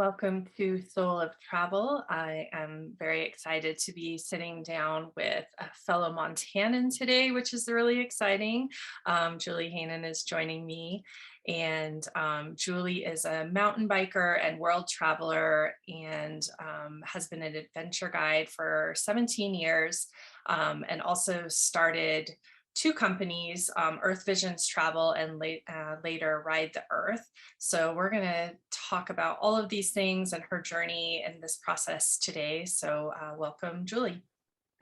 Welcome to Soul of Travel. I am very excited to be sitting down with a fellow Montanan today, which is really exciting. Julie Hanen is joining me, and Julie is a mountain biker and world traveler and has been an adventure guide for 17 years and also started two companies, Earth Visions Travel and later Ride the Earth. So we're going to talk about all of these things and her journey in this process today. So welcome, Julie.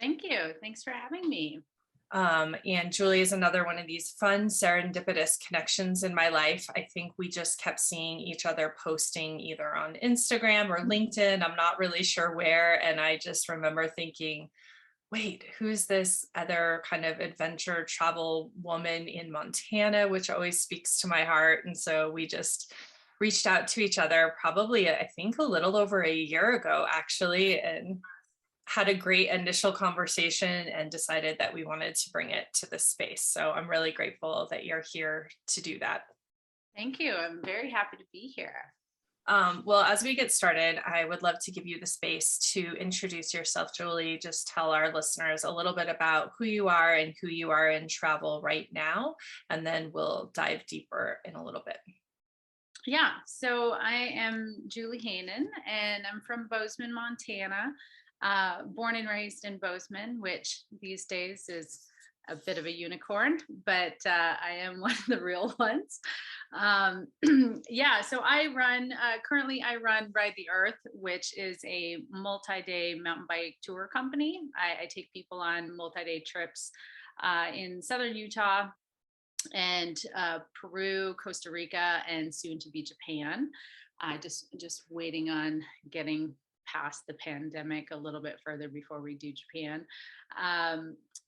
Thank you. Thanks for having me. And Julie is another one of these fun serendipitous connections in my life. I think we just kept seeing each other posting either on Instagram or LinkedIn. I'm not really sure where. And I just remember thinking, wait, who's this other kind of adventure travel woman in Montana, which always speaks to my heart. And so we just reached out to each other probably, I think, a little over a year ago, actually, and had a great initial conversation and decided that we wanted to bring it to this space. So I'm really grateful that you're here to do that. Thank you. I'm very happy to be here. Well, as we get started, I would love to give you the space to introduce yourself, Julie. Just tell our listeners a little bit about who you are and who you are in travel right now, and then we'll dive deeper in a little bit. Yeah, so I am Julie Hanen, and I'm from Bozeman, Montana, born and raised in Bozeman, which these days is a bit of a unicorn, but I am one of the real ones. Yeah, so currently I run Ride the Earth, which is a multi-day mountain bike tour company. I take people on multi-day trips in southern Utah and Peru, Costa Rica, and soon to be Japan. Just waiting on getting past the pandemic a little bit further before we do Japan.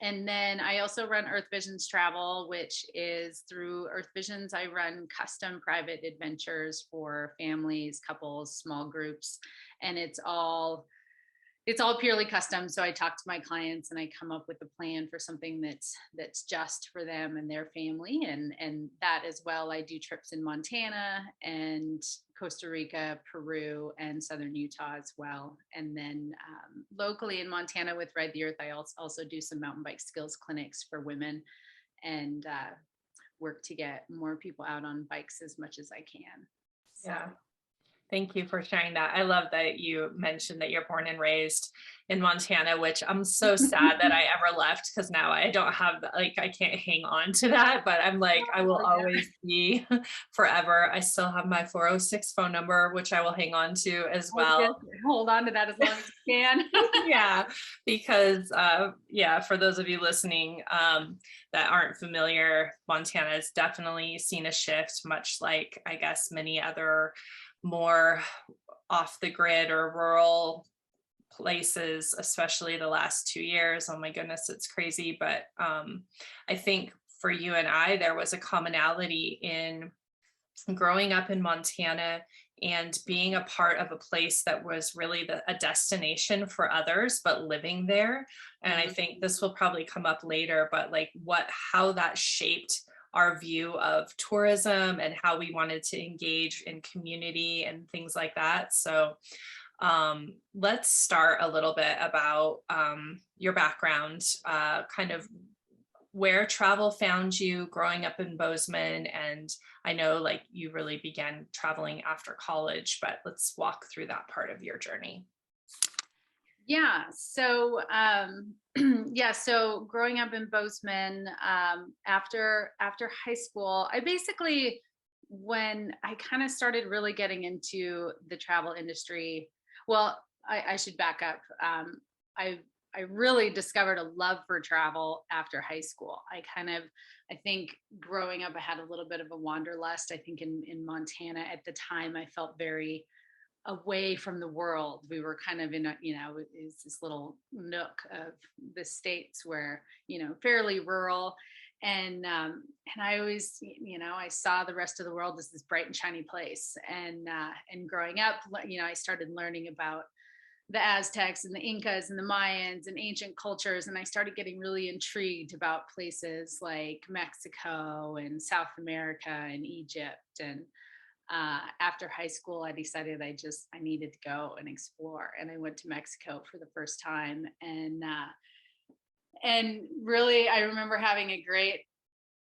And then I also run Earth Visions Travel, which is through Earth Visions. I run custom private adventures for families, couples, small groups, and it's all purely custom. So I talk to my clients and I come up with a plan for something that's just for them and their family. And that as well, I do trips in Montana and Costa Rica, Peru, and southern Utah as well. And then locally in Montana with Ride the Earth, I also do some mountain bike skills clinics for women and work to get more people out on bikes as much as I can. So. Yeah. Thank you for sharing that. I love that you mentioned that you're born and raised in Montana, which I'm so sad that I ever left because now I don't have, I can't hang on to that, but I'm like, I will always be forever. I still have my 406 phone number, which I will hang on to as well. Hold on to that as long as you can. Yeah, because for those of you listening that aren't familiar, Montana has definitely seen a shift, much like, I guess, many other more off the grid or rural places, especially the last 2 years. Oh my goodness, it's crazy. But I think for you and I, there was a commonality in growing up in Montana and being a part of a place that was really a destination for others, but living there. And I think this will probably come up later, but like how that shaped our view of tourism and how we wanted to engage in community and things like that. So let's start a little bit about your background, kind of where travel found you growing up in Bozeman. And I know like you really began traveling after college, but let's walk through that part of your journey. Yeah. So, so growing up in Bozeman, after high school, when I kind of started really getting into the travel industry, well, I should back up. I really discovered a love for travel after high school. I think growing up, I had a little bit of a wanderlust. I think in Montana at the time, I felt very away from the world. We were kind of in is this little nook of the States where, fairly rural. And I always, I saw the rest of the world as this bright and shiny place. And growing up, I started learning about the Aztecs and the Incas and the Mayans and ancient cultures. And I started getting really intrigued about places like Mexico and South America and Egypt. And after high school, I decided I needed to go and explore, and I went to Mexico for the first time, and really, I remember having a great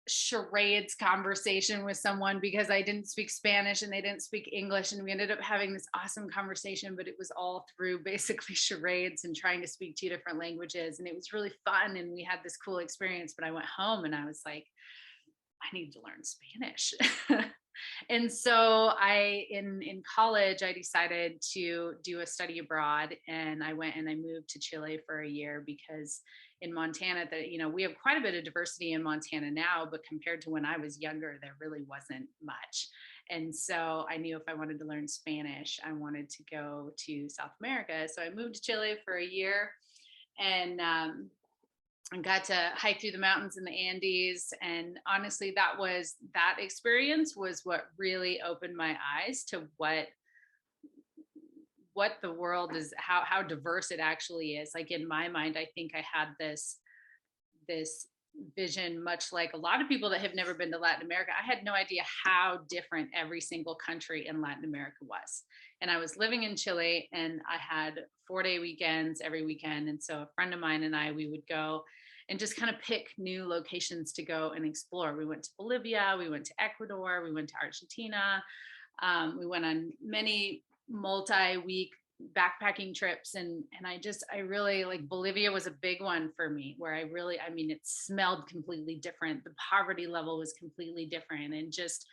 charades conversation with someone because I didn't speak Spanish and they didn't speak English, and we ended up having this awesome conversation, but it was all through basically charades and trying to speak two different languages, and it was really fun, and we had this cool experience. But I went home and I was like, I need to learn Spanish. And so in college, I decided to do a study abroad, and I went and I moved to Chile for a year because in Montana, we have quite a bit of diversity in Montana now, but compared to when I was younger, there really wasn't much. And so I knew if I wanted to learn Spanish, I wanted to go to South America. So I moved to Chile for a year, and got to hike through the mountains in the Andes. And honestly, that experience was what really opened my eyes to what the world is, how diverse it actually is. Like in my mind, I think I had this vision, much like a lot of people that have never been to Latin America. I had no idea how different every single country in Latin America was. And I was living in Chile, and I had 4-day weekends every weekend. And so a friend of mine and I, we would go and just kind of pick new locations to go and explore. We went to Bolivia, we went to Ecuador, we went to Argentina. We went on many multi-week backpacking trips, and I really, like, Bolivia was a big one for me, where it smelled completely different. The poverty level was completely different, and just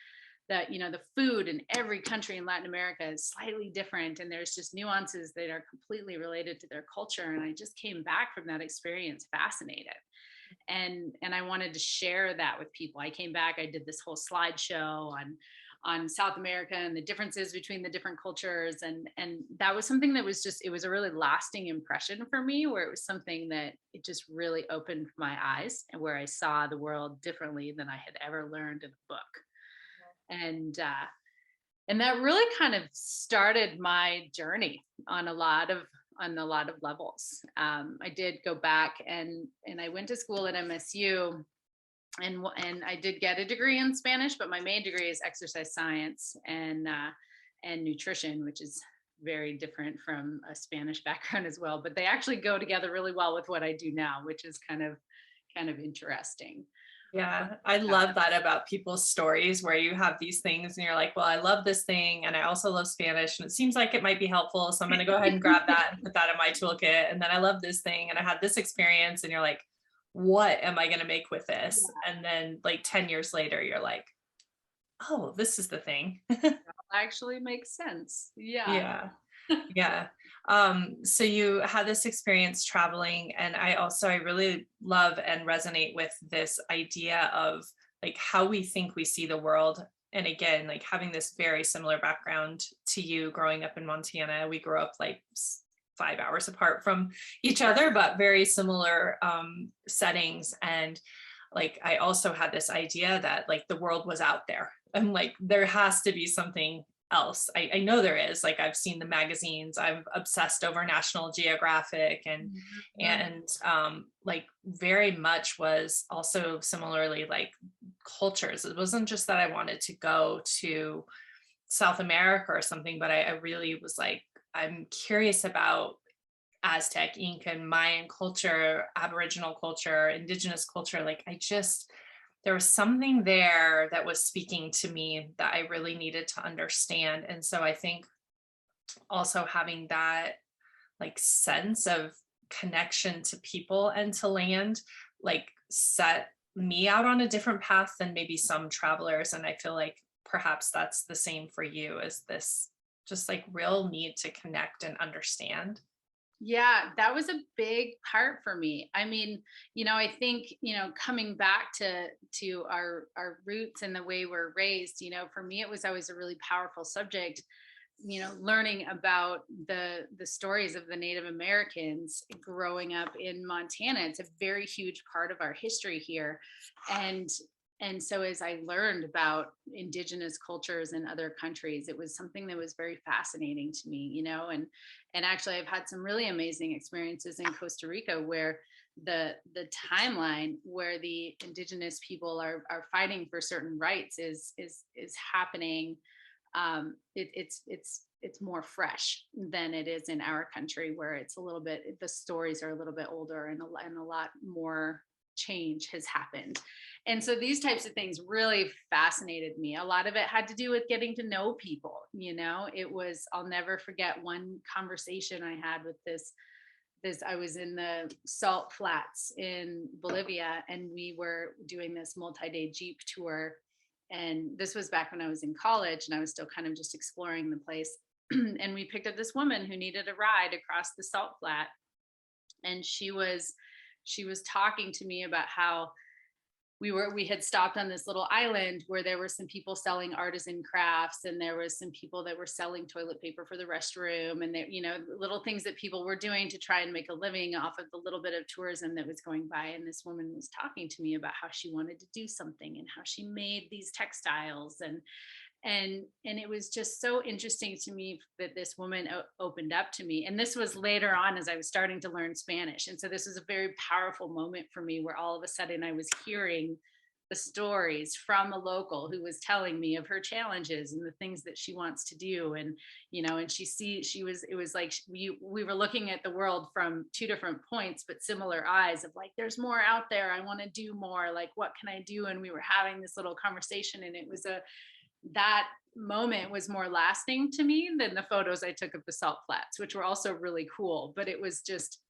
that, the food in every country in Latin America is slightly different, and there's just nuances that are completely related to their culture. And I just came back from that experience fascinated, and I wanted to share that with people. I came back, I did this whole slideshow on South America and the differences between the different cultures. And that was something that it was a really lasting impression for me, where it was something that it just really opened my eyes, and where I saw the world differently than I had ever learned in a book. And that really kind of started my journey on a lot of levels. I did go back and I went to school at MSU, and I did get a degree in Spanish, but my main degree is exercise science and nutrition, which is very different from a Spanish background as well. But they actually go together really well with what I do now, which is kind of interesting. Yeah, I love that about people's stories, where you have these things and you're like, well, I love this thing and I also love Spanish and it seems like it might be helpful, so I'm going to go ahead and grab that and put that in my toolkit. And then I love this thing and I had this experience, and you're like, what am I going to make with this? Yeah. And then like 10 years later, you're like, oh, this is the thing. That actually makes sense. Yeah. Yeah. So you had this experience traveling, and I really love and resonate with this idea of like how we think we see the world. And again, like having this very similar background to you growing up in Montana. We grew up like 5 hours apart from each other, but very similar settings. And like, I also had this idea that like the world was out there, and like there has to be something else. I know there is. Like, I've seen the magazines, I'm obsessed over National Geographic, and like very much was also similarly like cultures. It wasn't just that I wanted to go to South America or something, but I really was like, I'm curious about Aztec, Incan, Mayan culture, Aboriginal culture, Indigenous culture. Like there was something there that was speaking to me that I really needed to understand. And so I think also having that like sense of connection to people and to land, like set me out on a different path than maybe some travelers. And I feel like perhaps that's the same for you, is this just like real need to connect and understand. Yeah, that was a big part for me. I mean, I think, coming back to our roots and the way we're raised, for me, it was always a really powerful subject, learning about the stories of the Native Americans growing up in Montana. It's a very huge part of our history here. And so as I learned about indigenous cultures in other countries, it was something that was very fascinating to me, and actually I've had some really amazing experiences in Costa Rica, where the timeline where the indigenous people are fighting for certain rights is happening it's more fresh than it is in our country, where it's a little bit, the stories are a little bit older, and a lot more change has happened. And so these types of things really fascinated me. A lot of it had to do with getting to know people. It was, I'll never forget one conversation I had with this I was in the salt flats in Bolivia, and we were doing this multi-day Jeep tour. And this was back when I was in college, and I was still kind of just exploring the place. And we picked up this woman who needed a ride across the salt flat. And she was talking to me about how we had stopped on this little island where there were some people selling artisan crafts, and there was some people that were selling toilet paper for the restroom, and they, little things that people were doing to try and make a living off of the little bit of tourism that was going by. And this woman was talking to me about how she wanted to do something, and how she made these textiles, and it was just so interesting to me that this woman opened up to me. And this was later on, as I was starting to learn Spanish. And so this was a very powerful moment for me, where all of a sudden I was hearing the stories from a local who was telling me of her challenges and the things that she wants to do. And and it was like we were looking at the world from two different points, but similar eyes, of like, there's more out there, I want to do more, like, what can I do? And we were having this little conversation, and it was that moment was more lasting to me than the photos I took of the salt flats, which were also really cool. But it was just,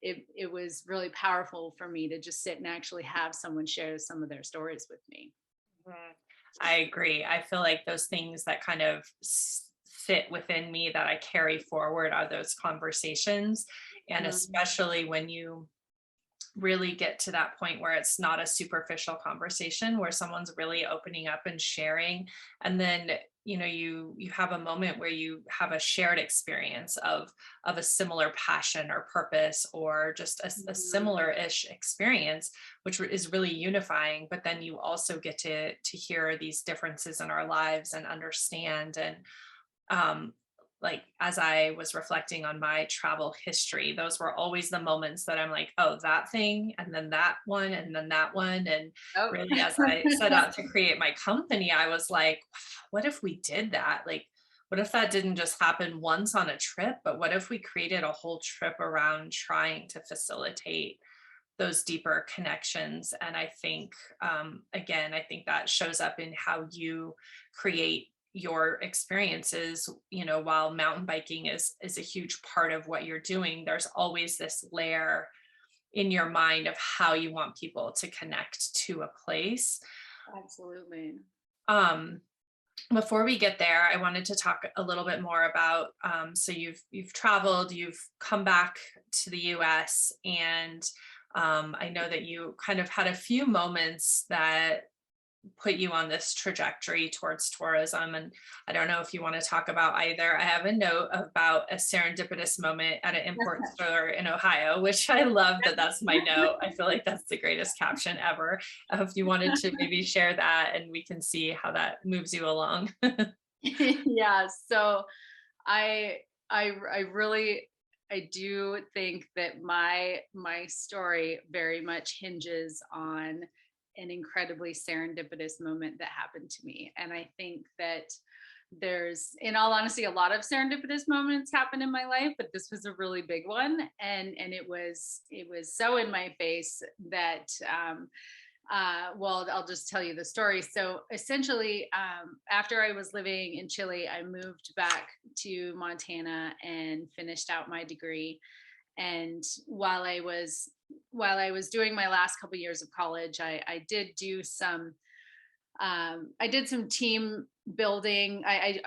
it was really powerful for me to just sit and actually have someone share some of their stories with me. I agree. I feel like those things that kind of fit within me that I carry forward are those conversations. And especially when you really get to that point where it's not a superficial conversation, where someone's really opening up and sharing, and then you have a moment where you have a shared experience of a similar passion or purpose, or just a similar-ish experience, which is really unifying. But then you also get to hear these differences in our lives and understand. And like, as I was reflecting on my travel history, those were always the moments that I'm like, oh, that thing, and then that one, and then that one. And really, as I set out to create my company, I was like, what if we did that? Like, what if that didn't just happen once on a trip, but what if we created a whole trip around trying to facilitate those deeper connections? And I think, again, I think that shows up in how you create your experiences. While mountain biking is a huge part of what you're doing, there's always this layer in your mind of how you want people to connect to a place. Absolutely. Before we get there, I wanted to talk a little bit more about, so you've traveled, you've come back to the US, and I know that you kind of had a few moments that put you on this trajectory towards tourism. And I don't know if you want to talk about either. I have a note about a serendipitous moment at an import store in Ohio, which I love that's my note. I feel like that's the greatest caption ever. If you wanted to maybe share that, and we can see how that moves you along. Yeah. So I really, I do think that my story very much hinges on an incredibly serendipitous moment that happened to me. And I think that there's, in all honesty, a lot of serendipitous moments happen in my life, but this was a really big one. And it was so in my face that, well, I'll just tell you the story. So essentially, after I was living in Chile, I moved back to Montana and finished out my degree. And while I was doing my last couple of years of college, I did do some team building. I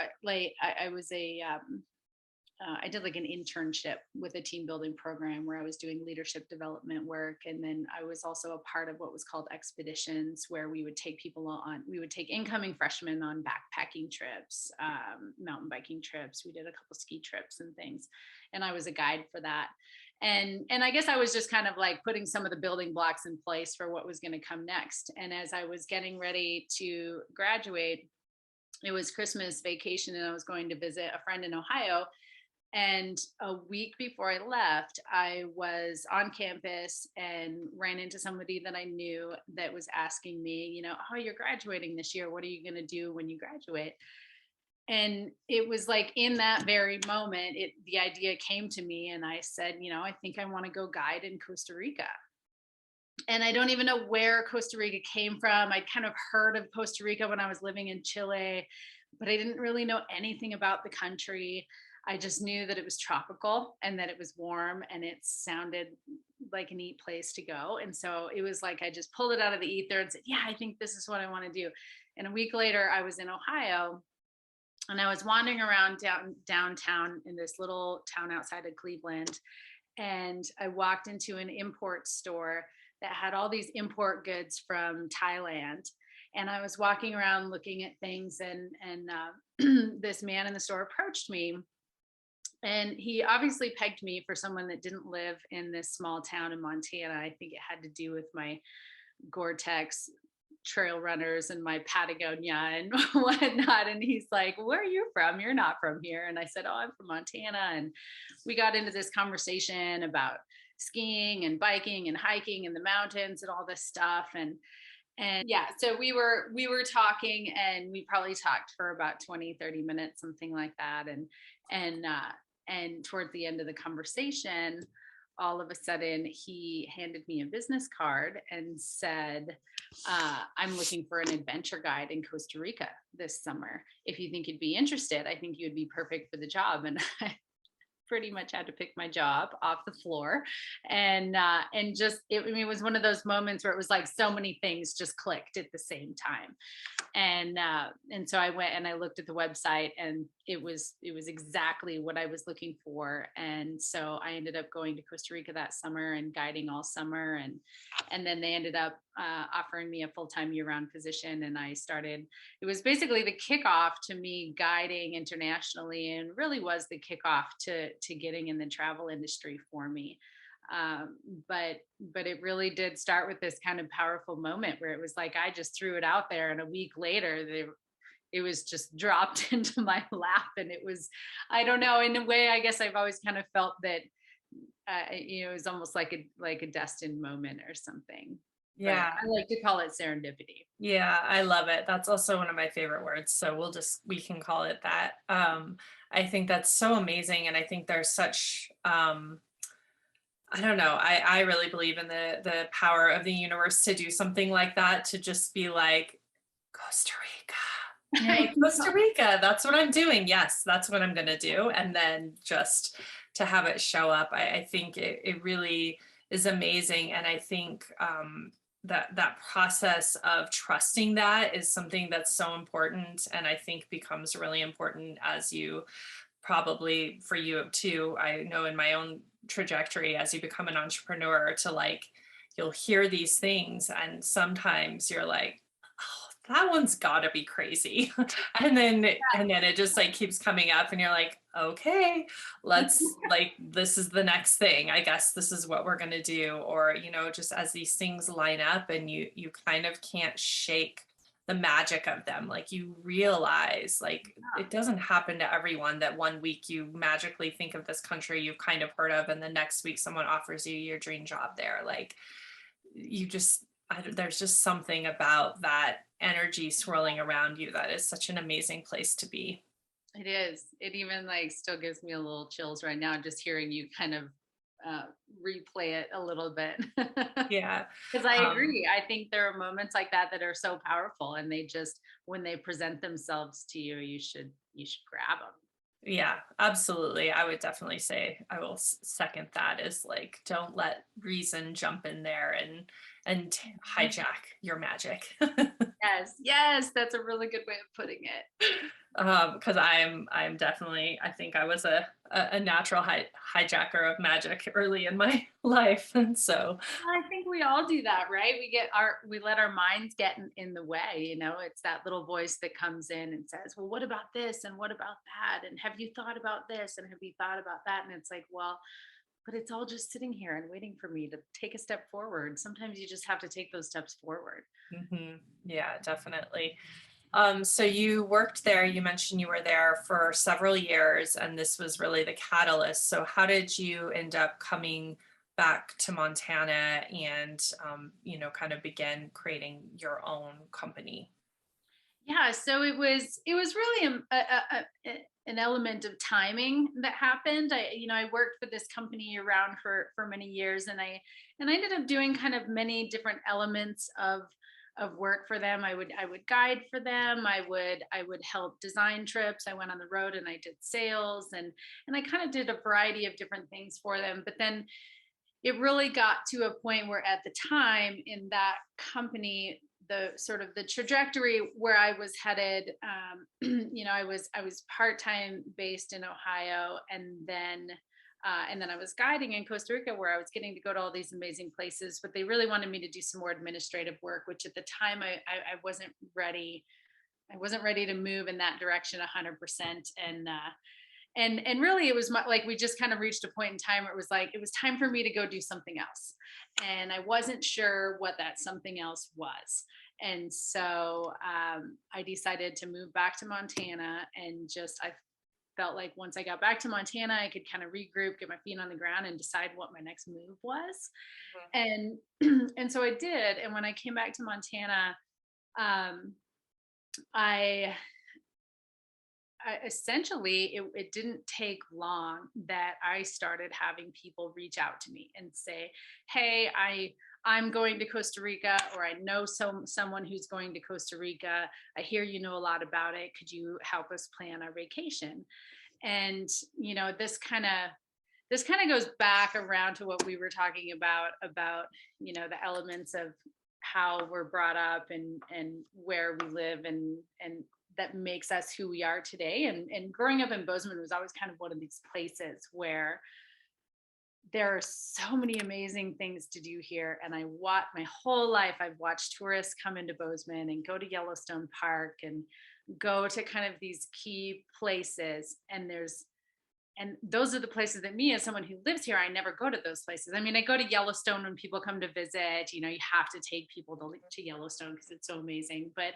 did like an internship with a team building program where I was doing leadership development work. And then I was also a part of what was called expeditions, where we would take incoming freshmen on backpacking trips, mountain biking trips. We did a couple ski trips and things. And I was a guide for that. And I guess I was just kind of like putting some of the building blocks in place for what was going to come next. And as I was getting ready to graduate, it was Christmas vacation, and I was going to visit a friend in Ohio. And a week before I left, I was on campus and ran into somebody that I knew that was asking me, oh, you're graduating this year. What are you going to do when you graduate? and it was like in that very moment, the idea came to me, and I said, I think I want to go guide in Costa Rica. And I don't even know where Costa Rica came from. I'd kind of heard of Costa Rica when I was living in Chile, but I didn't really know anything about the country. I just knew that it was tropical and that it was warm and it sounded like a neat place to go. And so it was like I just pulled it out of the ether and said, yeah, I think this is what I want to do. And a week later, I was in Ohio, and I was wandering around downtown in this little town outside of Cleveland. And I walked into an import store that had all these import goods from Thailand. And I was walking around looking at things, and this man in the store approached me. And he obviously pegged me for someone that didn't live in this small town in Montana. I think it had to do with my Gore-Tex trail runners and my Patagonia and whatnot. And he's like, where are you from? You're not from here. And I said, oh, I'm from Montana. And we got into this conversation about skiing and biking and hiking in the mountains and all this stuff. And yeah, so we were talking, and we probably talked for about 20-30 minutes, something like that. And towards the end of the conversation, all of a sudden he handed me a business card and said, I'm looking for an adventure guide in Costa Rica this summer. If you think you'd be interested, I think you would be perfect for the job. And I pretty much had to pick my job off the floor. And just, it was one of those moments where it was like so many things just clicked at the same time. And so I went and I looked at the website, and it was exactly what I was looking for. And so I ended up going to Costa Rica that summer and guiding all summer. And then they ended up offering me a full-time year-round position. And I started, it was basically the kickoff to me guiding internationally, and really was the kickoff to getting in the travel industry for me. But it really did start with this kind of powerful moment where it was like I just threw it out there, and a week later it was just dropped into my lap. And it was, I don't know, in a way, I guess I've always kind of felt that it was almost like a destined moment or something. Yeah, but I like to call it serendipity. yeah, I love it. That's also one of my favorite words, so we can call it that. I think that's so amazing, and I think there's such I don't know. I really believe in the power of the universe to do something like that, to just be like, Costa Rica. You're like, Costa Rica, that's what I'm doing. Yes, that's what I'm gonna do. And then just to have it show up, I think it really is amazing. And I think that process of trusting that is something that's so important, and I think becomes really important as you, probably for you too, I know in my own trajectory, as you become an entrepreneur, to like, you'll hear these things and sometimes you're like, oh, that one's gotta be crazy. and then it just like keeps coming up, and you're like, okay, let's like, this is the next thing, I guess this is what we're going to do. Or just as these things line up, and you kind of can't shake the magic of them. Like, you realize, like, it doesn't happen to everyone that one week you magically think of this country you've kind of heard of, and the next week someone offers you your dream job there. Like, there's just something about that energy swirling around you that is such an amazing place to be. It is. It even like still gives me a little chills right now, just hearing you kind of replay it a little bit. Yeah. Because I agree. I think there are moments like that that are so powerful, and they just, when they present themselves to you, you should grab them. Yeah, absolutely. I would definitely say, I will second that, is like, don't let reason jump in there and hijack your magic. Yes, that's a really good way of putting it. Because I'm definitely, I think I was a natural hijacker of magic early in my life, and so I think we all do that, right? We let our minds get in the way. It's that little voice that comes in and says, well, what about this, and what about that, and have you thought about this, and have you thought about that? And it's like, well, but it's all just sitting here and waiting for me to take a step forward. Sometimes you just have to take those steps forward. Mm-hmm. Yeah, definitely. So you worked there, you mentioned you were there for several years, and this was really the catalyst. So how did you end up coming back to Montana and, kind of begin creating your own company? Yeah, Yeah, so it was really an element of timing that happened. I worked for this company year round for many years, and I ended up doing kind of many different elements of work for them. I would guide for them. I would help design trips. I went on the road and I did sales, and I kind of did a variety of different things for them. But then it really got to a point where at the time in that company, the sort of the trajectory where I was headed, I was part-time based in Ohio, and then I was guiding in Costa Rica, where I was getting to go to all these amazing places, but they really wanted me to do some more administrative work, which at the time I wasn't ready. I wasn't ready to move in that direction 100%. And really it was like we just kind of reached a point in time where it was like it was time for me to go do something else, and I wasn't sure what that something else was. And so I decided to move back to Montana, and I felt like once I got back to Montana, I could kind of regroup, get my feet on the ground, and decide what my next move was. And and so I did. And when I came back to Montana, um, I essentially it didn't take long that I started having people reach out to me and say, hey, I'm going to Costa Rica, or I know someone who's going to Costa Rica. I hear you know a lot about it. Could you help us plan our vacation? And this kind of goes back around to what we were talking about the elements of how we're brought up and where we live, and that makes us who we are today. And growing up in Bozeman was always kind of one of these places where there are so many amazing things to do here. And my whole life, I've watched tourists come into Bozeman and go to Yellowstone Park and go to kind of these key places. And those are the places that me, as someone who lives here, I never go to those places. I mean, I go to Yellowstone when people come to visit. You have to take people to Yellowstone because it's so amazing. But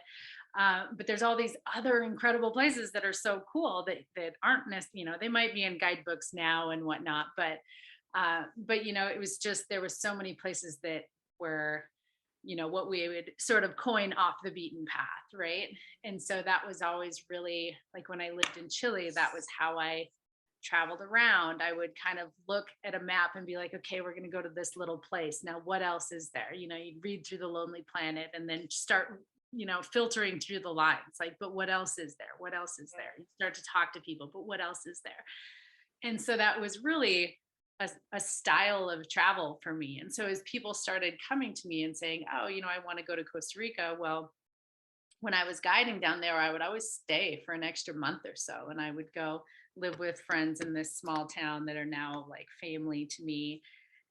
there's all these other incredible places that are so cool that aren't necessarily, they might be in guidebooks now and whatnot, but it was just, there were so many places that were, what we would sort of coin off the beaten path, right? And so that was always really, like when I lived in Chile, that was how I traveled around. I would kind of look at a map and be like, okay, we're going to go to this little place. Now, what else is there? You'd read through the Lonely Planet and then start, filtering through the lines, like, but what else is there? What else is there? You start to talk to people, but what else is there? And so that was really a style of travel for me. And so as people started coming to me and saying, oh, I want to go to Costa Rica. Well, when I was guiding down there, I would always stay for an extra month or so. And I would go live with friends in this small town that are now like family to me.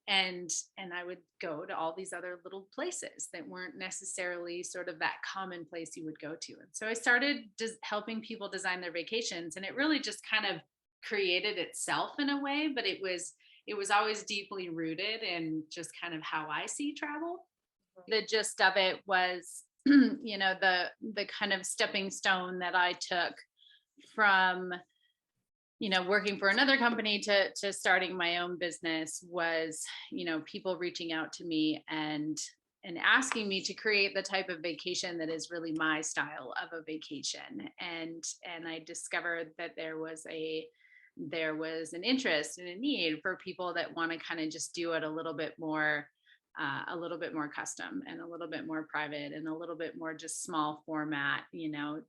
And I would go to all these other little places that weren't necessarily sort of that common place you would go to. And so I started just helping people design their vacations, and it really just kind of created itself in a way, but it was always deeply rooted in just kind of how I see travel. The gist of it was, the kind of stepping stone that I took from, working for another company to starting my own business was, people reaching out to me and asking me to create the type of vacation that is really my style of a vacation. And I discovered that there was an interest and a need for people that want to kind of just do it a little bit more custom and a little bit more private and a little bit more just small format,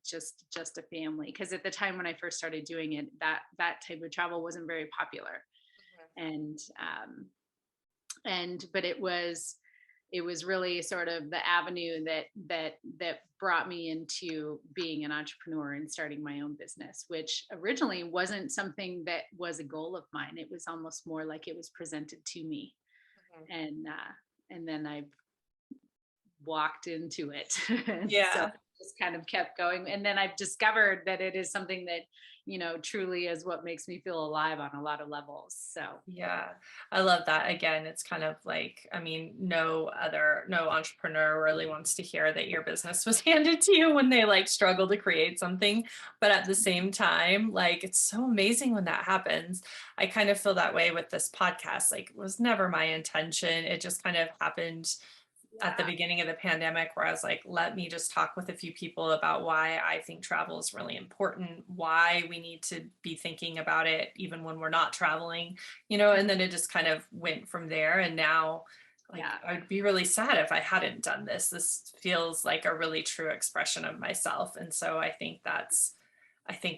just a family. Because at the time when I first started doing it, that type of travel wasn't very popular. But it was really sort of the avenue that brought me into being an entrepreneur and starting my own business, which originally wasn't something that was a goal of mine. It was almost more like it was presented to me. And then I walked into it. Yeah. So just kind of kept going. And then I've discovered that it is something that, truly is what makes me feel alive on a lot of levels. So Yeah, I love that. Again, it's kind of like, I mean, no entrepreneur really wants to hear that your business was handed to you when they like struggle to create something. But at the same time, like, it's so amazing when that happens. I kind of feel that way with this podcast. Like, it was never my intention. It just kind of happened at the beginning of the pandemic where I was like, let me just talk with a few people about why I think travel is really important, why we need to be thinking about it even when we're not traveling, and then it just kind of went from there. And now, like, Yeah. I'd be really sad if I hadn't done this. This feels like a really true expression of myself. And so I think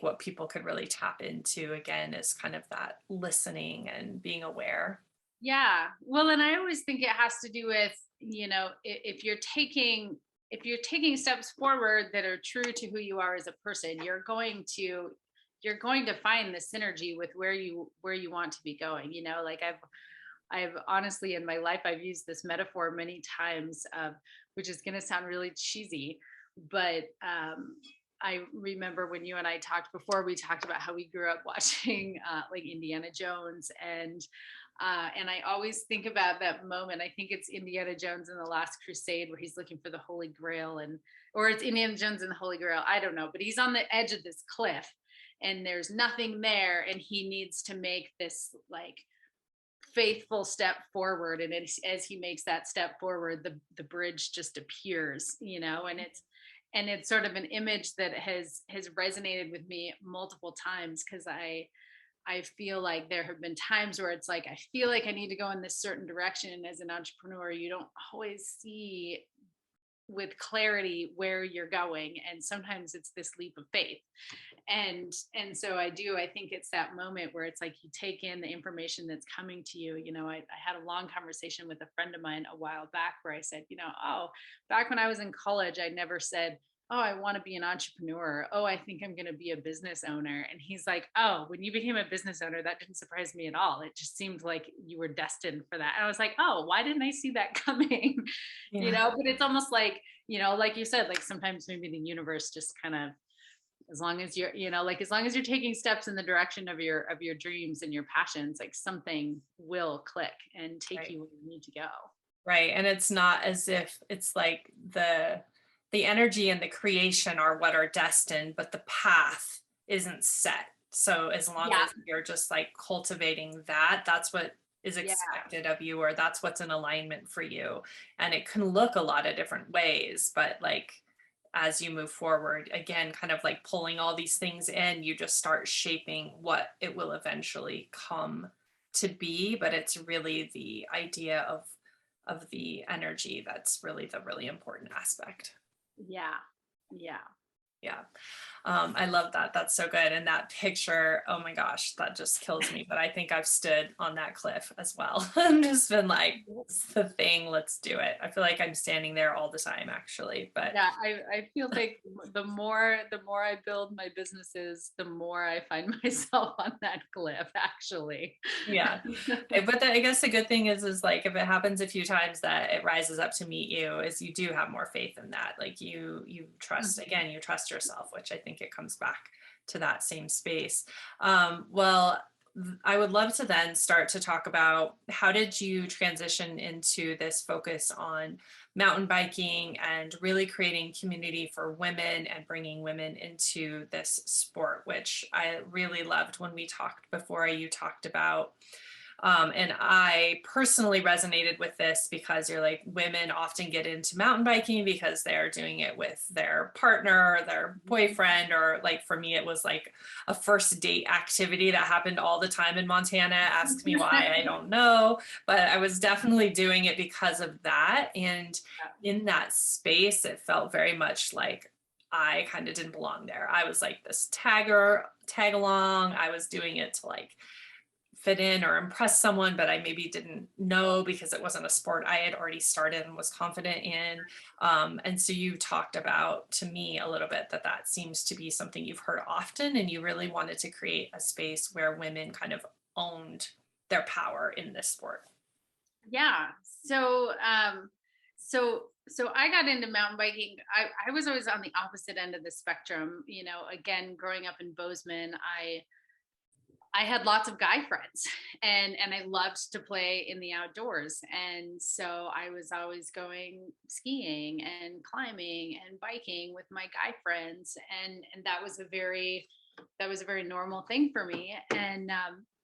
what people could really tap into again is kind of that listening and being aware. Yeah. Well, and I always think it has to do with, if you're taking steps forward that are true to who you are as a person, you're going to find the synergy with where you want to be going. Like I've honestly in my life I've used this metaphor many times, which is going to sound really cheesy, but I remember when you and I talked before, we talked about how we grew up watching like Indiana Jones, and I always think about that moment. I think it's Indiana Jones in the Last Crusade where he's looking for the Holy Grail, or it's Indiana Jones and the Holy Grail. I don't know, but he's on the edge of this cliff and there's nothing there, and he needs to make this like faithful step forward. And as he makes that step forward, the bridge just appears, and it's sort of an image that has resonated with me multiple times, because I feel like there have been times where it's like I feel like I need to go in this certain direction, and as an entrepreneur you don't always see with clarity where you're going, and sometimes it's this leap of faith. And so I think it's that moment where it's like you take in the information that's coming to you. I had a long conversation with a friend of mine a while back where I said, oh, back when I was in college I never said, oh, I want to be an entrepreneur. Oh, I think I'm going to be a business owner. And he's like, oh, when you became a business owner, that didn't surprise me at all. It just seemed like you were destined for that. And I was like, oh, why didn't I see that coming? Yeah. But it's almost like, like you said, like sometimes maybe the universe just kind of, as long as you're, as long as you're taking steps in the direction of your dreams and your passions, like something will click and take Right. you where you need to go. Right. And it's not as if it's like the energy and the creation are what are destined, but the path isn't set. So as long Yeah. as you're just like cultivating that, that's what is Yeah. expected of you, or that's what's in alignment for you. And it can look a lot of different ways, but like as you move forward, again, kind of like pulling all these things in, you just start shaping what it will eventually come to be. But it's really the idea of the energy that's really the really important aspect. Yeah. Yeah. Yeah. I love that. That's so good. And that picture, oh my gosh, that just kills me. But I think I've stood on that cliff as well. I've just been like, it's the thing, let's do it. I feel like I'm standing there all the time, actually. But Yeah, I feel like the more I build my businesses, the more I find myself on that cliff, actually. yeah. But I guess the good thing is like if it happens a few times that it rises up to meet you, is you do have more faith in that. Like you trust, again, you trust yourself, which I think it comes back to that same space. Well, I would love to then start to talk about how did you transition into this focus on mountain biking and really creating community for women and bringing women into this sport, which I really loved when we talked before. You talked about and I personally resonated with this because you're like, women often get into mountain biking because they're doing it with their partner, or their boyfriend, or like for me, it was like a first date activity that happened all the time in Montana. Ask me why, I don't know, but I was definitely doing it because of that. And in that space, it felt very much like I kind of didn't belong there. I was like this tag along. I was doing it to like fit in or impress someone, but I maybe didn't know because it wasn't a sport I had already started and was confident in. And so you talked about to me a little bit that seems to be something you've heard often, and you really wanted to create a space where women kind of owned their power in this sport. Yeah. So I got into mountain biking. I was always on the opposite end of the spectrum. Again, growing up in Bozeman, I had lots of guy friends, and I loved to play in the outdoors. And so I was always going skiing and climbing and biking with my guy friends. And that was a very normal thing for me. And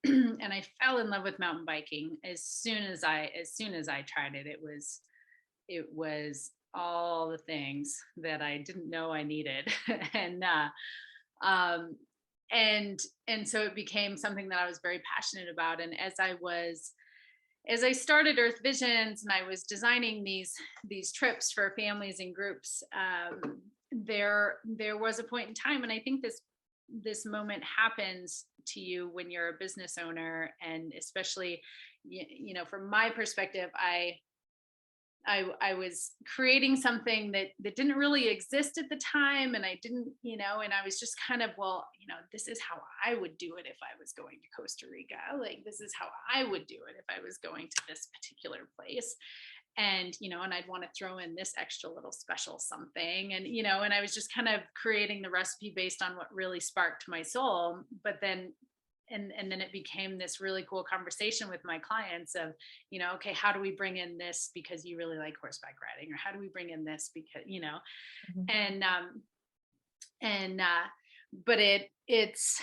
and I fell in love with mountain biking as soon as I tried it. it was all the things that I didn't know I needed. and um and so it became something that I was very passionate about. And as I started Earth Visions and I was designing these trips for families and groups, there was a point in time, and I think this moment happens to you when you're a business owner, and especially, from my perspective, I was creating something that didn't really exist at the time. And I didn't, and I was just kind of, well, this is how I would do it if I was going to Costa Rica. Like, this is how I would do it if I was going to this particular place. And, and I'd want to throw in this extra little special something. And, and I was just kind of creating the recipe based on what really sparked my soul. But then and then it became this really cool conversation with my clients of, okay, how do we bring in this because you really like horseback riding, or how do we bring in this because, Mm-hmm. But it's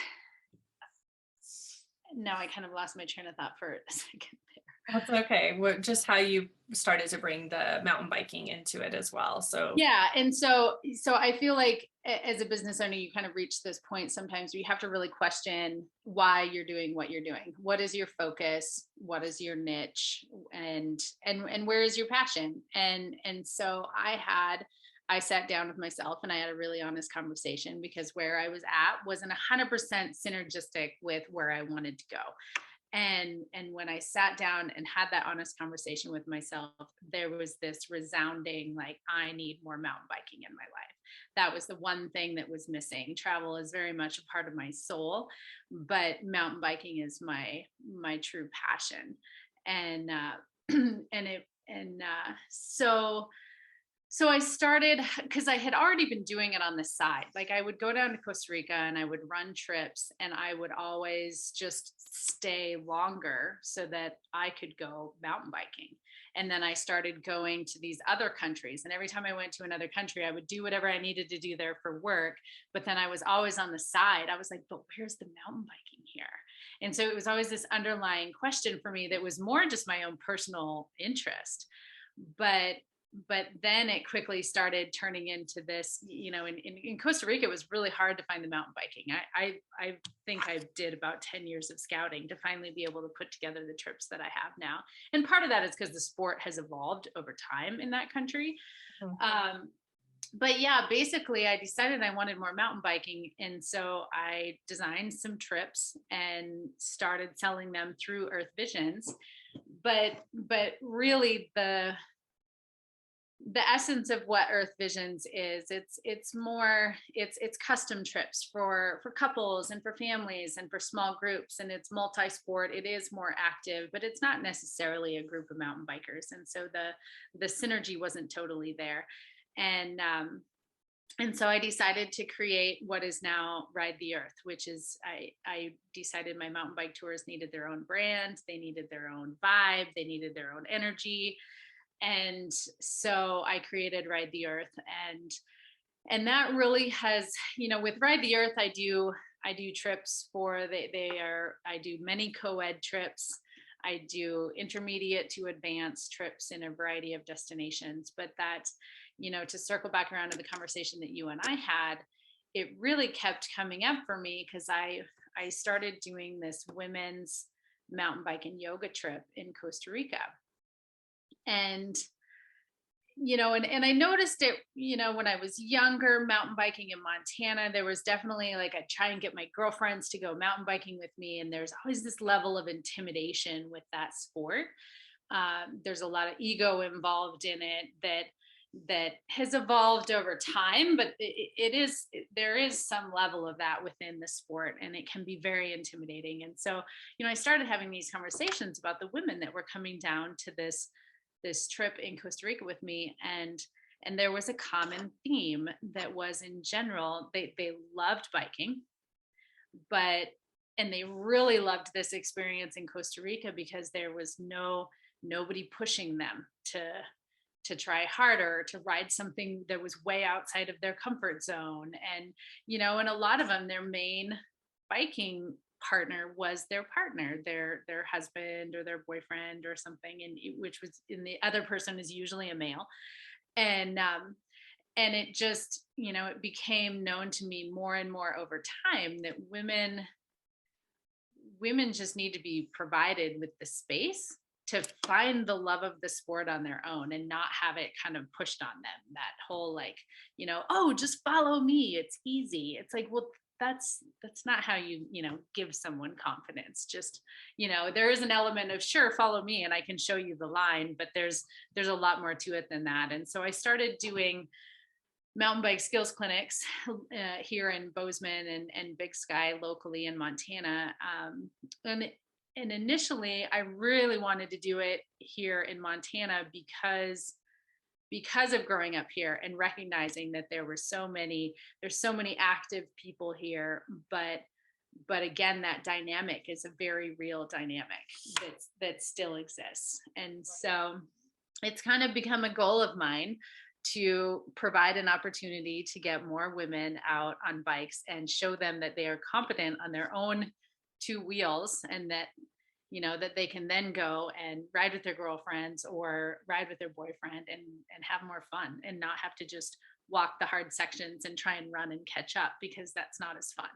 now I kind of lost my train of thought for a second there. That's okay. Just how you started to bring the mountain biking into it as well. So yeah, and so I feel like as a business owner, you kind of reach this point sometimes where you have to really question why you're doing what you're doing. What is your focus? What is your niche? And where is your passion? And so I sat down with myself and I had a really honest conversation, because where I was at wasn't 100% synergistic with where I wanted to go. And when I sat down and had that honest conversation with myself, there was this resounding, like, I need more mountain biking in my life. That was the one thing that was missing. Travel is very much a part of my soul, but mountain biking is my true passion. And so I started, because I had already been doing it on the side. Like, I would go down to Costa Rica and I would run trips, and I would always just stay longer so that I could go mountain biking. And then I started going to these other countries. And every time I went to another country, I would do whatever I needed to do there for work. But then I was always on the side. I was like, but where's the mountain biking here? And so it was always this underlying question for me that was more just my own personal interest. But then it quickly started turning into this, in Costa Rica, it was really hard to find the mountain biking. I think I did about 10 years of scouting to finally be able to put together the trips that I have now. And part of that is because the sport has evolved over time in that country. Mm-hmm. But yeah, basically I decided I wanted more mountain biking. And so I designed some trips and started selling them through Earth Visions. But really the essence of what Earth Visions is, it's custom trips for couples and for families and for small groups, and it's multi-sport. It is more active, but it's not necessarily a group of mountain bikers. And so the synergy wasn't totally there. And so I decided to create what is now Ride the Earth, which is, I decided my mountain bike tours needed their own brand. They needed their own vibe. They needed their own energy. And so I created Ride the Earth, and that really has, with Ride the Earth, I do trips I do many co-ed trips. I do intermediate to advanced trips in a variety of destinations. But that, to circle back around to the conversation that you and I had, it really kept coming up for me because I started doing this women's mountain bike and yoga trip in Costa Rica. And and I noticed it, when I was younger, mountain biking in Montana, there was definitely like, I'd try and get my girlfriends to go mountain biking with me. And there's always this level of intimidation with that sport. There's a lot of ego involved in it that has evolved over time, but there is some level of that within the sport, and it can be very intimidating. And so, I started having these conversations about the women that were coming down to this trip in Costa Rica with me, and there was a common theme that was, in general, they loved biking, and they really loved this experience in Costa Rica because there was nobody pushing them to try harder, to ride something that was way outside of their comfort zone. And and a lot of them, their main biking partner was their partner, their husband or their boyfriend or something, and which was, and the other person is usually a male. And it just, it became known to me more and more over time that women just need to be provided with the space to find the love of the sport on their own and not have it kind of pushed on them. That whole like, oh, just follow me, it's easy. It's like, well, that's not how you give someone confidence. Just, there is an element of, sure, follow me and I can show you the line, but there's a lot more to it than that. And so I started doing mountain bike skills clinics here in Bozeman and Big Sky locally in Montana. And initially I really wanted to do it here in Montana because of growing up here and recognizing that there's so many active people here, but again, that dynamic is a very real dynamic that still exists. And so it's kind of become a goal of mine to provide an opportunity to get more women out on bikes and show them that they are competent on their own two wheels, and that that they can then go and ride with their girlfriends or ride with their boyfriend and have more fun and not have to just walk the hard sections and try and run and catch up, because that's not as fun.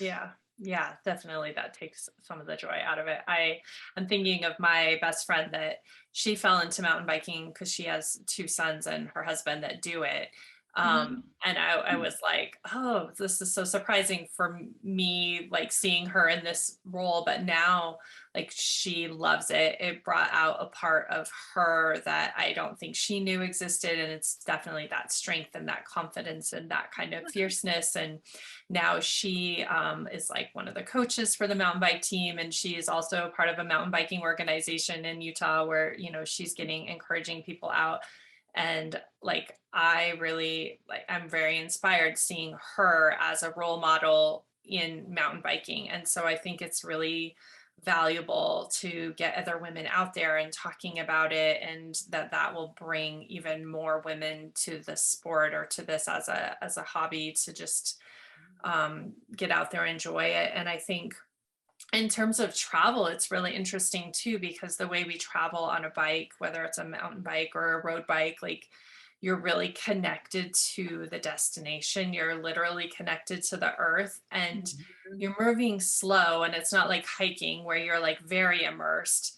Yeah, definitely. That takes some of the joy out of it. I'm thinking of my best friend that she fell into mountain biking because she has two sons and her husband that do it. And I was like, oh, this is so surprising for me, like seeing her in this role, but now like she loves it. It brought out a part of her that I don't think she knew existed. And it's definitely that strength and that confidence and that kind of fierceness. And now she is like one of the coaches for the mountain bike team. And she is also part of a mountain biking organization in Utah where, she's getting encouraging people out. And like, I'm very inspired seeing her as a role model in mountain biking. And so I think it's really valuable to get other women out there and talking about it, and that will bring even more women to the sport or to this as a hobby to just get out there and enjoy it. And I think in terms of travel, it's really interesting too, because the way we travel on a bike, whether it's a mountain bike or a road bike, like you're really connected to the destination. You're literally connected to the earth, and you're moving slow. And it's not like hiking where you're like very immersed.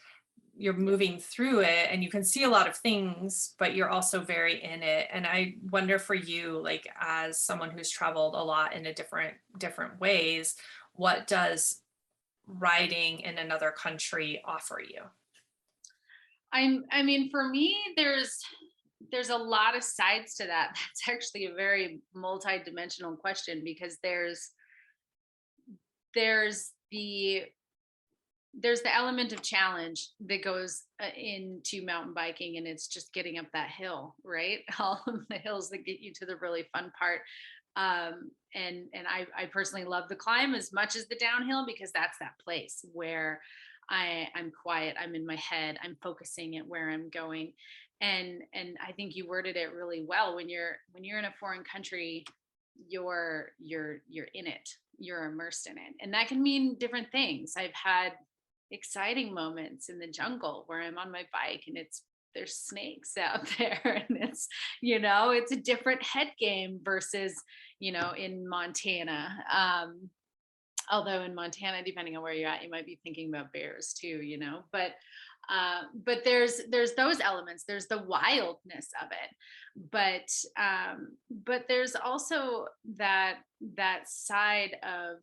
You're moving through it and you can see a lot of things, but you're also very in it. And I wonder for you, like as someone who's traveled a lot in a different ways, what does riding in another country offer you? I mean, for me, there's a lot of sides to that. That's actually a very multi-dimensional question, because there's the element of challenge that goes into mountain biking, and it's just getting up that hill, right? All of the hills that get you to the really fun part. And I personally love the climb as much as the downhill, because that's that place where I'm quiet, I'm in my head, I'm focusing at where I'm going. And I think you worded it really well. When you're in a foreign country, you're in it, you're immersed in it. And that can mean different things. I've had exciting moments in the jungle where I'm on my bike and there's snakes out there, and it's a different head game versus in Montana. Although in Montana, depending on where you're at, you might be thinking about bears too, but there's those elements, there's the wildness of it, but there's also that side of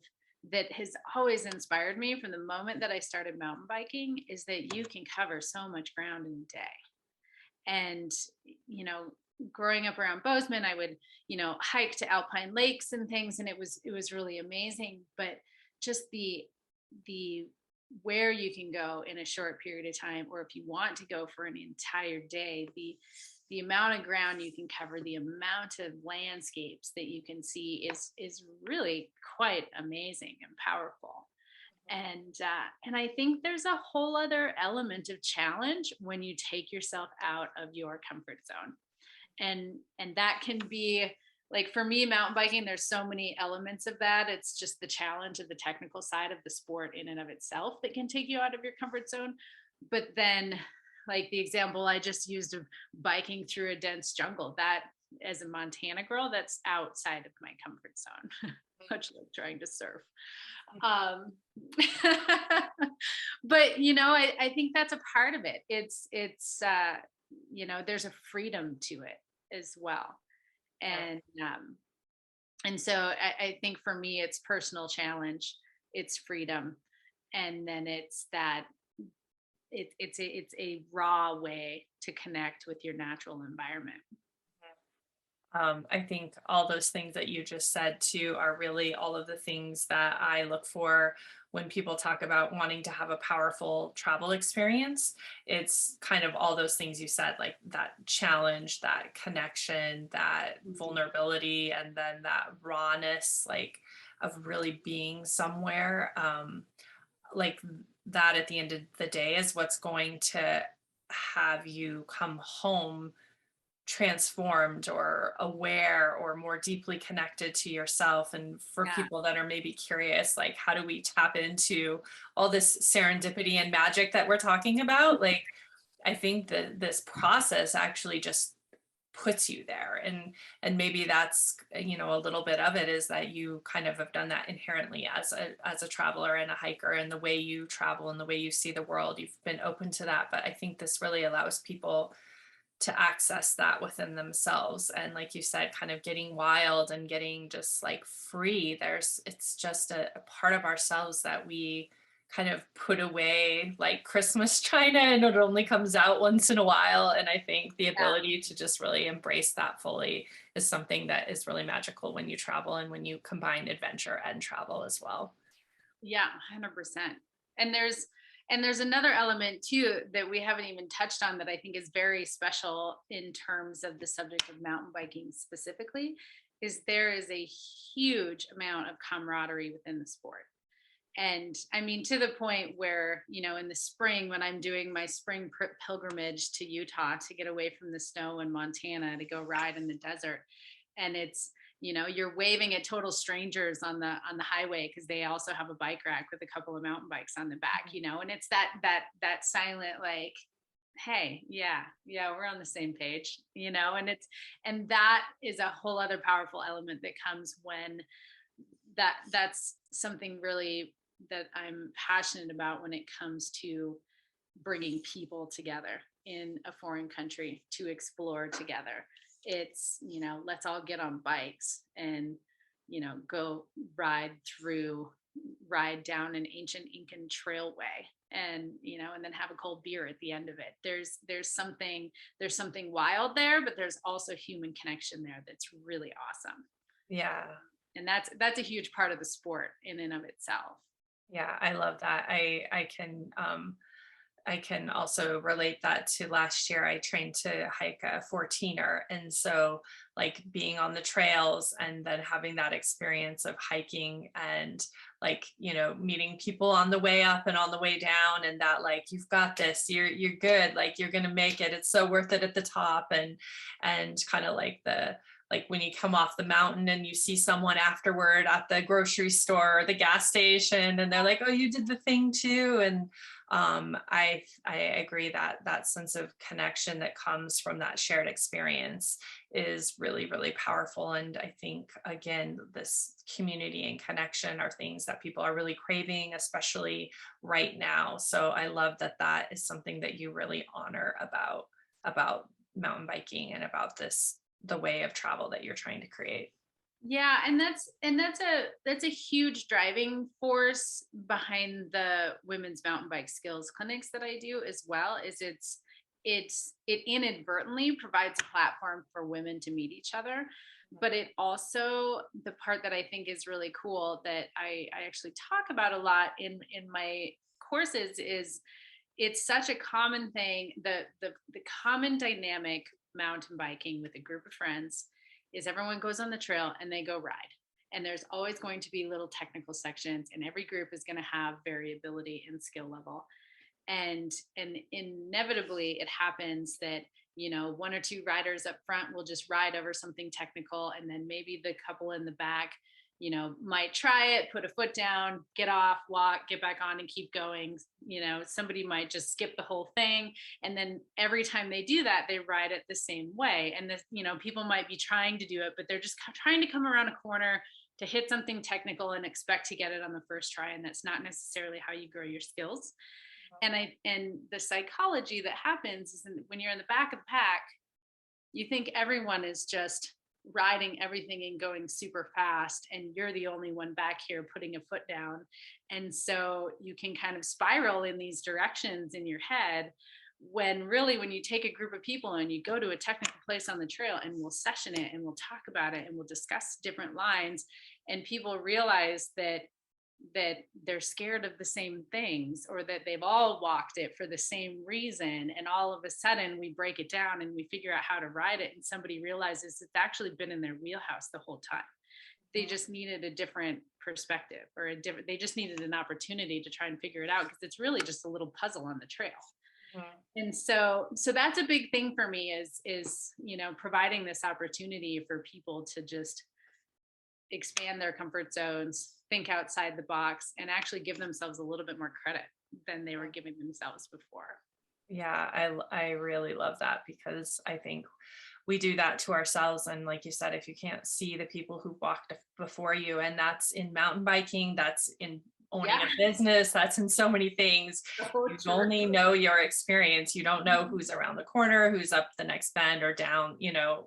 that has always inspired me from the moment that I started mountain biking, is that you can cover so much ground in a day. And, growing up around Bozeman, I would, hike to alpine lakes and things. And it was really amazing. But just the where you can go in a short period of time, or if you want to go for an entire day, the amount of ground you can cover, the amount of landscapes that you can see is really quite amazing and powerful. And I think there's a whole other element of challenge when you take yourself out of your comfort zone. And that can be like for me, mountain biking, there's so many elements of that. It's just the challenge of the technical side of the sport in and of itself that can take you out of your comfort zone. But then, like the example I just used of biking through a dense jungle, that as a Montana girl, that's outside of my comfort zone, much like trying to surf. Um, but I think that's a part of it. There's a freedom to it as well. And so I think for me, it's personal challenge, it's freedom, and then it's that it's a raw way to connect with your natural environment. I think all those things that you just said too are really all of the things that I look for when people talk about wanting to have a powerful travel experience. It's kind of all those things you said, like that challenge, that connection, that vulnerability, and then that rawness, like of really being somewhere. Like that at the end of the day is what's going to have you come home transformed or aware or more deeply connected to yourself. And for Yeah. people that are maybe curious, like how do we tap into all this serendipity and magic that we're talking about, like I think that this process actually just puts you there. And maybe that's a little bit of it is that you kind of have done that inherently as a traveler and a hiker, and the way you travel and the way you see the world, you've been open to that. But I think this really allows people to access that within themselves, and like you said, kind of getting wild and getting just like free. It's just a part of ourselves that we kind of put away like Christmas china, and it only comes out once in a while. And I think the ability to just really embrace that fully is something that is really magical when you travel, and when you combine adventure and travel as well. Yeah, 100%. And there's another element too that we haven't even touched on that I think is very special in terms of the subject of mountain biking specifically, is there is a huge amount of camaraderie within the sport. And I mean, to the point where, in the spring, when I'm doing my spring pilgrimage to Utah to get away from the snow in Montana to go ride in the desert, and you're waving at total strangers on the highway because they also have a bike rack with a couple of mountain bikes on the back, and it's that silent, like, hey, yeah, we're on the same page, and that is a whole other powerful element that comes when that's something really that I'm passionate about when it comes to bringing people together in a foreign country to explore together. It's, let's all get on bikes and, go ride down an ancient Incan trailway, and, and then have a cold beer at the end of it. There's something wild there, but there's also human connection there that's really awesome. Yeah. And that's a huge part of the sport in and of itself. Yeah, I love that. I can also relate that to last year. I trained to hike a 14er. And so like being on the trails and then having that experience of hiking and like, meeting people on the way up and on the way down, and that like, you've got this, you're good. Like you're going to make it. It's so worth it at the top. And kind of like when you come off the mountain and you see someone afterward at the grocery store or the gas station, and they're like, oh, you did the thing too. And I agree that that sense of connection that comes from that shared experience is really, really powerful. And I think, again, this community and connection are things that people are really craving, especially right now. So I love that that is something that you really honor about mountain biking and about the way of travel that you're trying to create. Yeah, and that's a huge driving force behind the women's mountain bike skills clinics that I do as well. Is it inadvertently provides a platform for women to meet each other, but it also, the part that I think is really cool that I actually talk about a lot in my courses, is it's such a common thing. The common dynamic mountain biking with a group of friends is everyone goes on the trail and they go ride. And there's always going to be little technical sections, and every group is going to have variability in skill level. And inevitably it happens that, one or two riders up front will just ride over something technical, and then maybe the couple in the back might try it, put a foot down, get off, walk, get back on and keep going. Somebody might just skip the whole thing. And then every time they do that, they ride it the same way. And this, people might be trying to do it, but they're just trying to come around a corner to hit something technical and expect to get it on the first try. And that's not necessarily how you grow your skills. And the psychology that happens is when you're in the back of the pack, you think everyone is just riding everything and going super fast, and you're the only one back here putting a foot down. And so you can kind of spiral in these directions in your head, when really, when you take a group of people and you go to a technical place on the trail and we'll session it and we'll talk about it and we'll discuss different lines, and people realize that they're scared of the same things, or that they've all walked it for the same reason, and all of a sudden we break it down and we figure out how to ride it, and somebody realizes it's actually been in their wheelhouse the whole time. They just needed a different perspective, or they just needed an opportunity to try and figure it out, because it's really just a little puzzle on the trail. And so that's a big thing for me, is providing this opportunity for people to just expand their comfort zones, think outside the box, and actually give themselves a little bit more credit than they were giving themselves before. Yeah, I really love that, because I think we do that to ourselves. And like you said, if you can't see the people who walked before you, and that's in mountain biking, that's in owning a business, that's in so many things. You only know your experience. You don't know who's around the corner, who's up the next bend or down.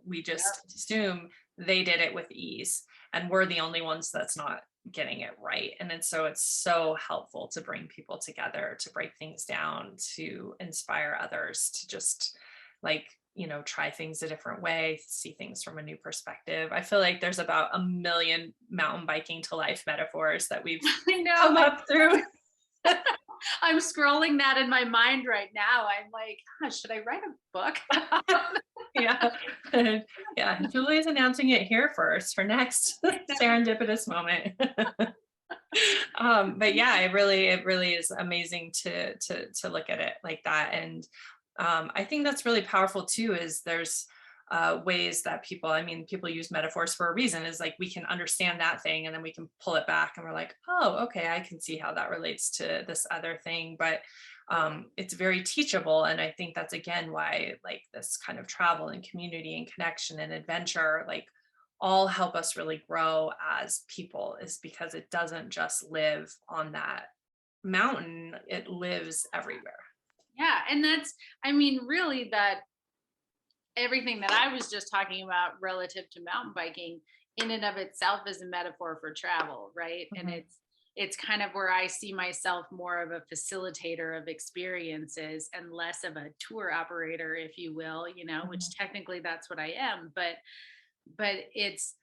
We just assume they did it with ease, and we're the only ones that's not getting it right. And then so it's so helpful to bring people together, to break things down, to inspire others to just try things a different way, see things from a new perspective. I feel like there's about 1 million mountain biking to life metaphors that we've come up through. I'm scrolling that in my mind right now. I'm like, gosh, should I write a book? Yeah. Julie's announcing it here first for next serendipitous moment. But yeah, it really is amazing to look at it like that. And I think that's really powerful too, is there's ways that people use metaphors for a reason, is like we can understand that thing and then we can pull it back and we're like, oh, okay, I can see how that relates to this other thing. But it's very teachable. And I think that's again why this kind of travel and community and connection and adventure all help us really grow as people, is because it doesn't just live on that mountain, it lives everywhere. Yeah. And that's, really, that everything that I was just talking about relative to mountain biking in and of itself is a metaphor for travel, right? Mm-hmm. And it's kind of where I see myself more of a facilitator of experiences and less of a tour operator, if you will, mm-hmm. which technically that's what I am, but it's,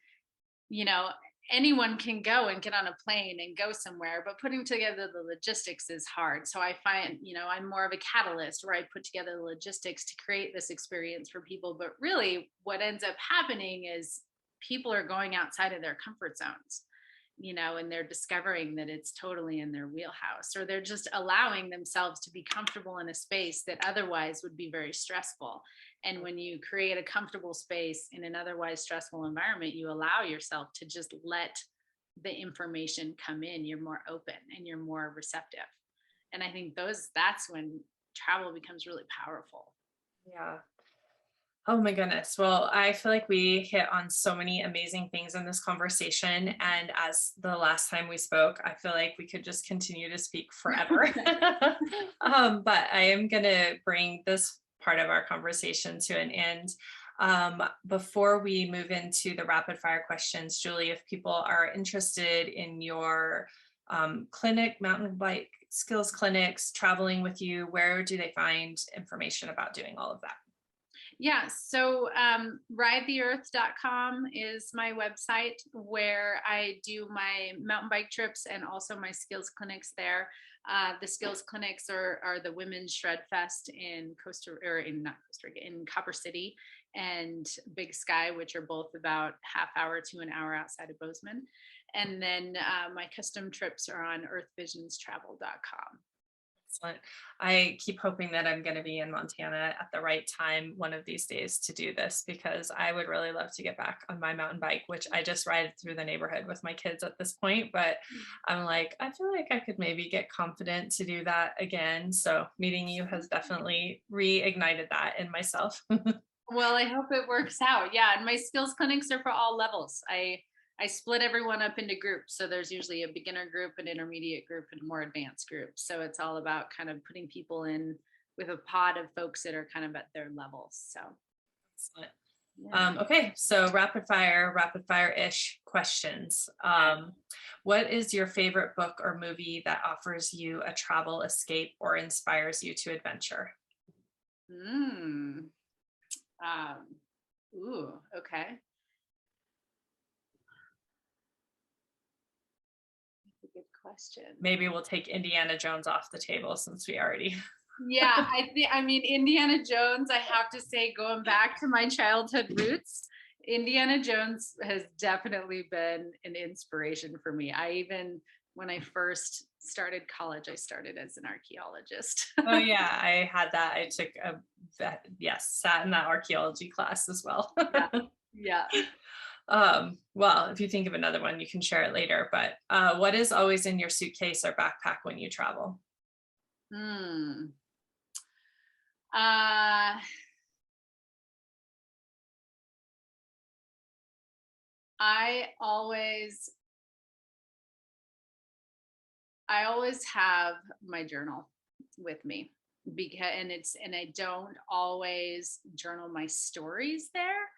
anyone can go and get on a plane and go somewhere, but putting together the logistics is hard. So I find, I'm more of a catalyst, where I put together the logistics to create this experience for people. But really what ends up happening is people are going outside of their comfort zones, and they're discovering that it's totally in their wheelhouse, or they're just allowing themselves to be comfortable in a space that otherwise would be very stressful. And when you create a comfortable space in an otherwise stressful environment, you allow yourself to just let the information come in. You're more open and you're more receptive. And I think that's when travel becomes really powerful. Yeah. Oh my goodness. Well, I feel like we hit on so many amazing things in this conversation. And as the last time we spoke, I feel like we could just continue to speak forever. But I am going to bring this part of our conversation to an end. Before we move into the rapid fire questions, Julie, if people are interested in your clinic, mountain bike skills clinics, traveling with you, where do they find information about doing all of that? Yeah, so ridetheearth.com is my website, where I do my mountain bike trips and also my skills clinics there. The skills clinics are the Women's Shred Fest in in Copper City and Big Sky, which are both about half hour to an hour outside of Bozeman. And then my custom trips are on earthvisionstravel.com. Excellent. I keep hoping that I'm going to be in Montana at the right time one of these days to do this because I would really love to get back on my mountain bike, which I just ride through the neighborhood with my kids at this point. But I'm like, I feel like I could maybe get confident to do that again. So meeting you has definitely reignited that in myself. Well, I hope it works out. Yeah, and my skills clinics are for all levels. I split everyone up into groups. So there's usually a beginner group, an intermediate group, and a more advanced group. So it's all about kind of putting people in with a pod of folks that are kind of at their levels. So Excellent. yeah. Okay, so rapid fire-ish questions. What is your favorite book or movie that offers you a travel escape or inspires you to adventure? Mm. Ooh, okay. That's a good question. Maybe we'll take Indiana Jones off the table since we already. Yeah, I mean Indiana Jones, I have to say, going back to my childhood roots, Indiana Jones has definitely been an inspiration for me. I even when I first started college, I started as an archaeologist. Oh yeah, I had that. I took yes, sat in that archaeology class as well. Yeah. Yeah. Well, if you think of another one, you can share it later. But what is always in your suitcase or backpack when you travel? Hmm. Uh I always I always have my journal with me because and I don't always journal my stories there,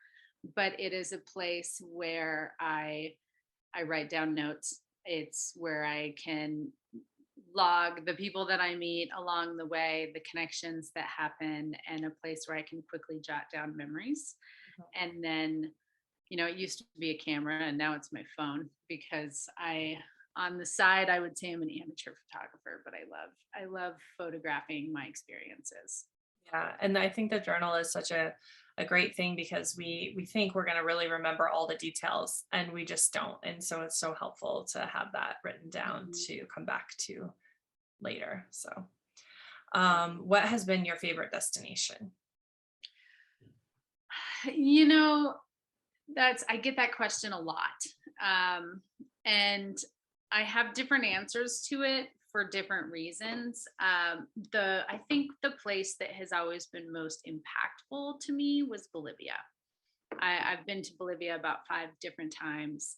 but it is a place where I write down notes. It's where I can log the people that I meet along the way, the connections that happen, and a place where I can quickly jot down memories. And then, it used to be a camera and now it's my phone because on the side, I would say I'm an amateur photographer, but I love photographing my experiences. Yeah, and I think the journal is such a great thing because we think we're going to really remember all the details and we just don't. And so it's so helpful to have that written down Mhm. to come back to later. So, Yeah. what has been your favorite destination? You know, I get that question a lot. And I have different answers to it for different reasons. I think the place that has always been most impactful to me was Bolivia. I've been to Bolivia about 5 different times,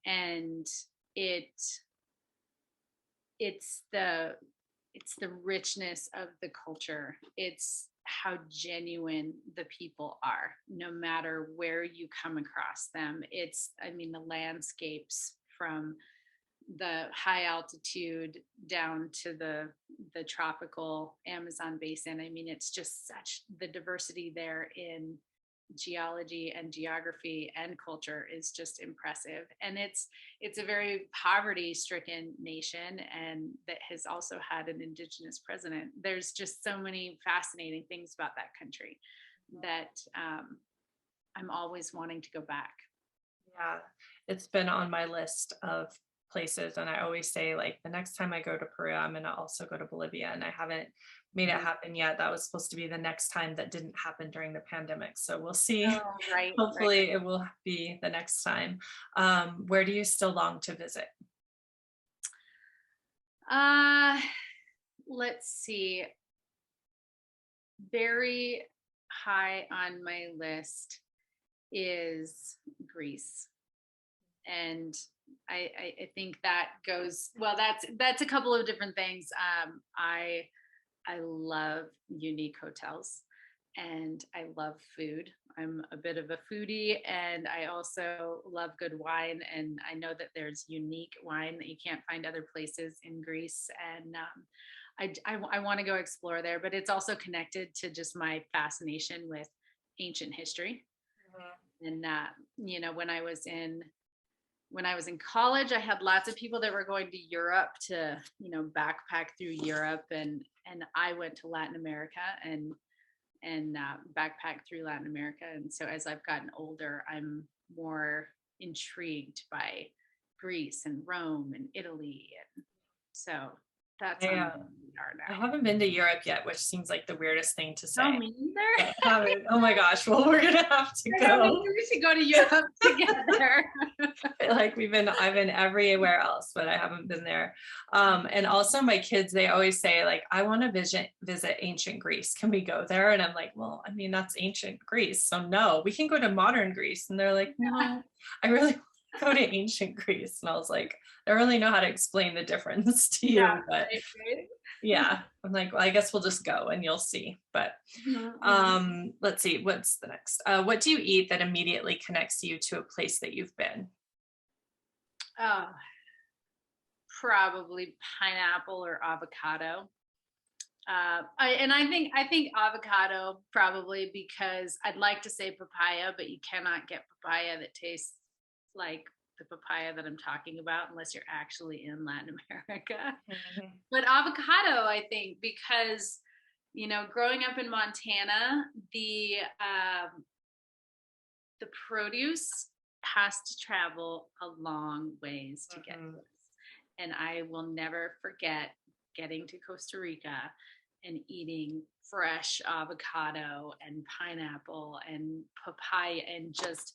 and it it's the richness of the culture. It's how genuine the people are, no matter where you come across them. I mean, the landscapes from the high altitude down to the tropical Amazon basin. I mean, it's just such the diversity there in geology and geography and culture is just impressive. And it's a very poverty stricken nation and that has also had an indigenous president. There's just so many fascinating things about that country that I'm always wanting to go back. Yeah, it's been on my list of places, and I always say, like, the next time I go to Peru, I'm gonna also go to Bolivia, and I haven't made it Mhm. happen yet. That was supposed to be the next time that didn't happen during the pandemic, so we'll see. Oh, right, right. Hopefully, it will be the next time. Where do you still long to visit? Uh, let's see. Very high on my list is Greece. And I think that goes well. That's a couple of different things. I love unique hotels, and I love food. I'm a bit of a foodie, and I also love good wine. And I know that there's unique wine that you can't find other places in Greece. And I want to go explore there, but it's also connected to just my fascination with ancient history. And when I was in college, I had lots of people that were going to Europe to, backpack through Europe, and I went to Latin America and backpack through Latin America. And so as I've gotten older, I'm more intrigued by Greece and Rome and Italy, and so That's I, on uh, my radar I now. haven't been to Europe yet, which seems like the weirdest thing to No, say. me neither. But I haven't. Oh my gosh. Well, we're gonna have to I know, maybe go. we should go to Europe together. Like I've been everywhere else, but I haven't been there. And also my kids, they always say like, I want to visit ancient Greece. Can we go there? And I'm like, well, I mean, that's ancient Greece. So no, we can go to modern Greece. And they're like, no, I really want to go to ancient Greece. And I was like, I don't really know how to explain the difference to Yeah, you, but right. yeah, I'm like, well, I guess we'll just go and you'll see. But let's see, what's the next? What do you eat that immediately connects you to a place that you've been? Oh, probably pineapple or avocado. I think avocado probably because I'd like to say papaya, but you cannot get papaya that tastes like the papaya that I'm talking about unless you're actually in Latin America. Mhm. But avocado, I think, because growing up in Montana, the produce has to travel a long ways to get to Mhm. us. And I will never forget getting to Costa Rica and eating fresh avocado and pineapple and papaya and just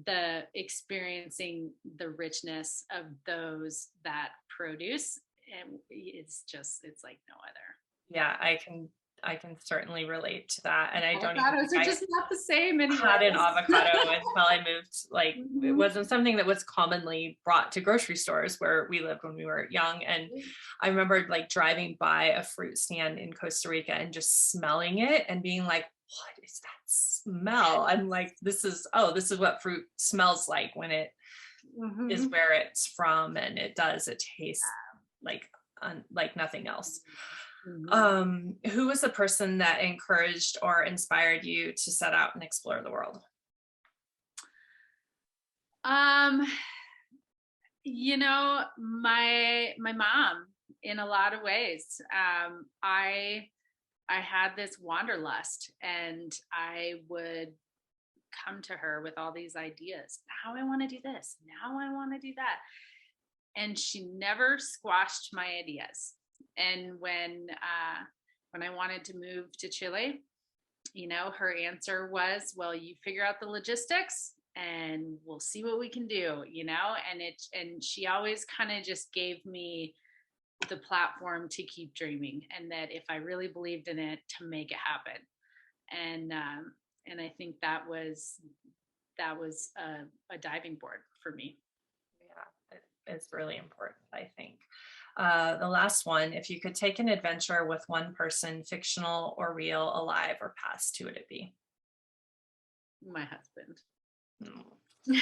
the experiencing the richness of that produce. And it's like no other. Yeah, I can certainly relate to that. And I don't even Avocados think are I just not the same anywhere had an else. avocado until I moved. Like it Mhm. wasn't something that was commonly brought to grocery stores where we lived when we were young. And I remember like driving by a fruit stand in Costa Rica and just smelling it and being like, what is that smell? I'm like, this is what fruit smells like when it is Mhm. where it's from. And it tastes like like nothing else. Mhm. Who was the person that encouraged or inspired you to set out and explore the world? Um, my mom in a lot of ways. I had this wanderlust and I would come to her with all these ideas. Now I want to do this. Now I want to do that. And she never squashed my ideas. And when I wanted to move to Chile, her answer was, well, you figure out the logistics and we'll see what we can do, and she always kind of just gave me the platform to keep dreaming, and that if I really believed in it, to make it happen. And I think that was a diving board for me. Yeah, it's really important, I think. The last one, if you could take an adventure with one person, fictional or real, alive or past, who would it be? My husband. Mm, he's,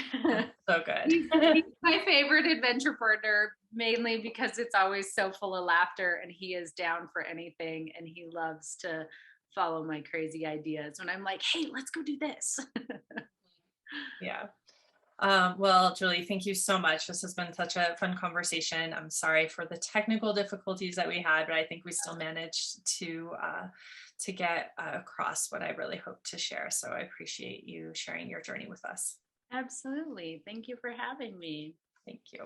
so he's good. my favorite adventure partner, mainly because it's always so full of laughter and he is down for anything and he loves to follow my crazy ideas when I'm like, hey, let's go do this. Yeah. Well, Julie, thank you so much. This has been such a fun conversation. I'm sorry for the technical difficulties that we had, but I think we still managed to get across what I really hope to share. So I appreciate you sharing your journey with us. Absolutely. Thank you for having me. Thank you.